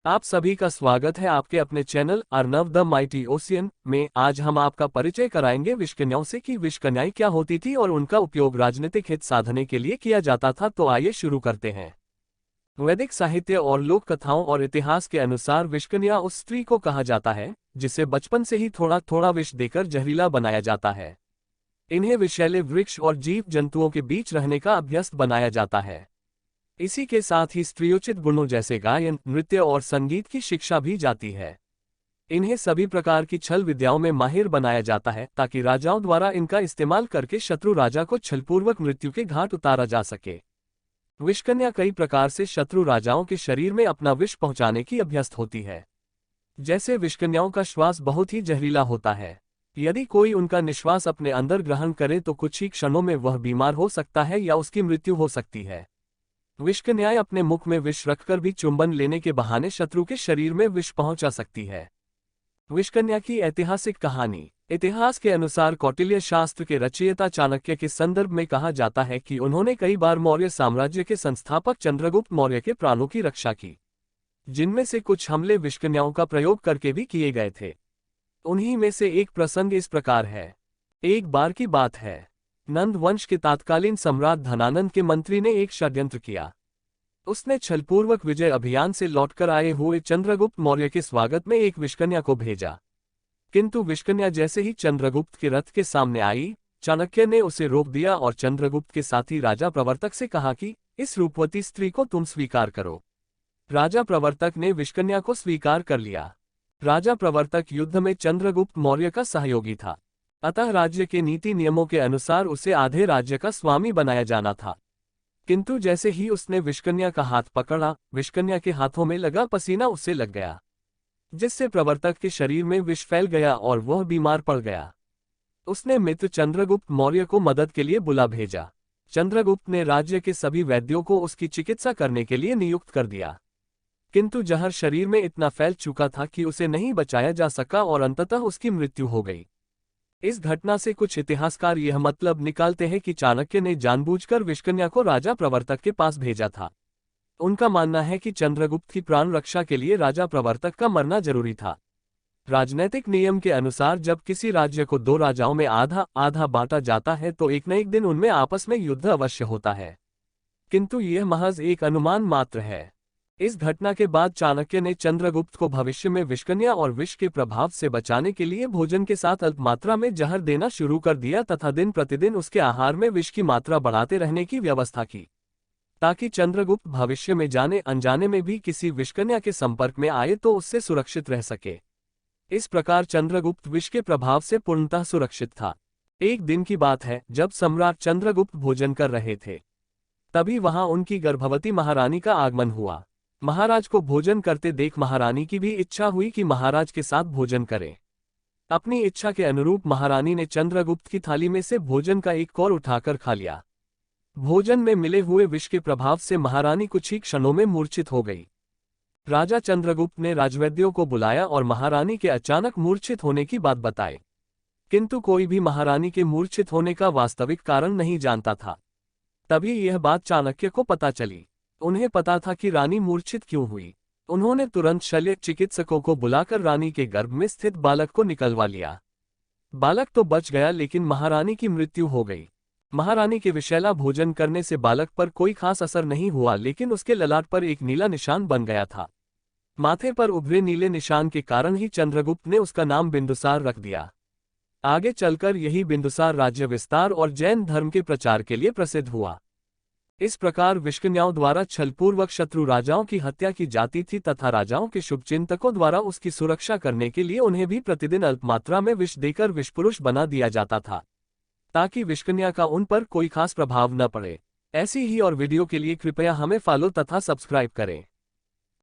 आप सभी का स्वागत है आपके अपने channel Arnav the mighty ocean में। आज हम आपका परिचय कराएंगे विषकन्याओं से कि विषकन्याएं क्या होती थी और उनका उपयोग राजनीतिक हित साधने के लिए किया जाता था। तो आइए शुरू करते हैं। वैदिक साहित्य और लोक कथाओं और इतिहास के अनुसार विषकन्या उस स्त्री को कहा जाता है जिसे बचपन से ही थोड़ा थोड़ा विष देकर जहरीला बनाया जाता है। इन्हें विषैले वृक्ष और जीव जंतुओं के बीच रहने का अभ्यस्त बनाया जाता है। इसी के साथ ही स्त्रियोचित गुणों जैसे गायन, नृत्य और संगीत की शिक्षा भी जाती है। इन्हें सभी प्रकार की छल विद्याओं में माहिर बनाया जाता है ताकि राजाओं द्वारा इनका इस्तेमाल करके शत्रु राजा को छलपूर्वक मृत्यु के घाट उतारा जा सके। विषकन्या कई प्रकार से शत्रु राजाओं के शरीर में अपना विष पहुंचाने की अभ्यस्त होती है। जैसे विषकन्याओं का श्वास बहुत ही जहरीला होता है। यदि कोई उनका निश्वास अपने अंदर ग्रहण करे तो कुछ ही क्षणों में वह बीमार हो सकता है या उसकी मृत्यु हो सकती है। विषकन्याएं अपने मुख में विष रखकर भी चुंबन लेने के बहाने शत्रु के शरीर में विष पहुंचा सकती है। विषकन्या की ऐतिहासिक कहानी। इतिहास के अनुसार कौटिल्य शास्त्र के रचयिता चाणक्य के संदर्भ में कहा जाता है कि उन्होंने कई बार मौर्य साम्राज्य के संस्थापक चंद्रगुप्त मौर्य के प्राणों की रक्षा की, जिनमें से कुछ हमले विषकन्याओं का प्रयोग करके भी किए गए थे। उन्हीं में से एक प्रसंग इस प्रकार है। एक बार की बात है, नंद वंश के तत्कालीन सम्राट धनानंद के मंत्री ने एक षड्यंत्र किया। उसने छलपूर्वक विजय अभियान से लौटकर आए हुए चंद्रगुप्त मौर्य के स्वागत में एक विषकन्या को भेजा। किंतु विषकन्या जैसे ही चंद्रगुप्त के रथ के सामने आई, चाणक्य ने उसे रोक दिया और चंद्रगुप्त के साथी राजा प्रवर्तक से कहा कि इस रूपवती स्त्री को तुम स्वीकार करो। राजा प्रवर्तक ने विषकन्या को स्वीकार कर लिया। राजा प्रवर्तक युद्ध में चंद्रगुप्त मौर्य का सहयोगी था, अतः राज्य के नीति नियमों के अनुसार उसे आधे राज्य का स्वामी बनाया जाना था। किंतु जैसे ही उसने विषकन्या का हाथ पकड़ा, विषकन्या के हाथों में लगा पसीना उससे लग गया, जिससे प्रवर्तक के शरीर में विष फैल गया और वह बीमार पड़ गया। उसने मित्र चंद्रगुप्त मौर्य को मदद के लिए बुला भेजा। चंद्रगुप्त ने राज्य के सभी वैद्यों को उसकी चिकित्सा करने के लिए नियुक्त कर दिया, किंतु जहर शरीर में इतना फैल चुका था कि उसे नहीं बचाया जा सका और अंततः उसकी मृत्यु हो गई। इस घटना से कुछ इतिहासकार यह मतलब निकालते हैं कि चाणक्य ने जानबूझकर विषकन्या को राजा प्रवर्तक के पास भेजा था। उनका मानना है कि चंद्रगुप्त की प्राण रक्षा के लिए राजा प्रवर्तक का मरना जरूरी था। राजनैतिक नियम के अनुसार जब किसी राज्य को दो राजाओं में आधा आधा बांटा जाता है तो एक न एक दिन उनमें आपस में युद्ध अवश्य होता है, किंतु यह महज एक अनुमान मात्र है। इस घटना के बाद चाणक्य ने चंद्रगुप्त को भविष्य में विषकन्या और विष के प्रभाव से बचाने के लिए भोजन के साथ अल्प मात्रा में जहर देना शुरू कर दिया तथा दिन प्रतिदिन उसके आहार में विष की मात्रा बढ़ाते रहने की व्यवस्था की, ताकि चंद्रगुप्त भविष्य में जाने अनजाने में भी किसी विषकन्या के संपर्क में आए तो उससे सुरक्षित रह सके। इस प्रकार चंद्रगुप्त विष के प्रभाव से पूर्णतः सुरक्षित था। एक दिन की बात है, जब सम्राट चंद्रगुप्त भोजन कर रहे थे, तभी वहां उनकी गर्भवती महारानी का आगमन हुआ। महाराज को भोजन करते देख महारानी की भी इच्छा हुई कि महाराज के साथ भोजन करे। अपनी इच्छा के अनुरूप महारानी ने चंद्रगुप्त की थाली में से भोजन का एक कौर उठाकर खा लिया। भोजन में मिले हुए विष के प्रभाव से महारानी कुछ ही क्षणों में मूर्छित हो गई। राजा चंद्रगुप्त ने राजवैद्यों को बुलाया और महारानी के अचानक मूर्छित होने की बात बताई, किंतु कोई भी महारानी के मूर्छित होने का वास्तविक कारण नहीं जानता था। तभी यह बात चाणक्य को पता चली। उन्हें पता था कि रानी मूर्छित क्यों हुई। उन्होंने तुरंत शल्य चिकित्सकों को बुलाकर रानी के गर्भ में स्थित बालक को निकलवा लिया। बालक तो बच गया, लेकिन महारानी की मृत्यु हो गई। महारानी के विषैला भोजन करने से बालक पर कोई खास असर नहीं हुआ, लेकिन उसके ललाट पर एक नीला निशान बन गया था। माथे पर उभरे नीले निशान के कारण ही चंद्रगुप्त ने उसका नाम बिंदुसार रख दिया। आगे चलकर यही बिंदुसार राज्य विस्तार और जैन धर्म के प्रचार के लिए प्रसिद्ध हुआ। इस प्रकार विषकन्याओं द्वारा छलपूर्वक शत्रु राजाओं की हत्या की जाती थी तथा राजाओं के शुभचिंतकों द्वारा उसकी सुरक्षा करने के लिए उन्हें भी प्रतिदिन अल्प मात्रा में विष देकर विषपुरुष बना दिया जाता था, ताकि विषकन्या का उन पर कोई खास प्रभाव न पड़े। ऐसी ही और वीडियो के लिए कृपया हमें फॉलो तथा सब्सक्राइब करें।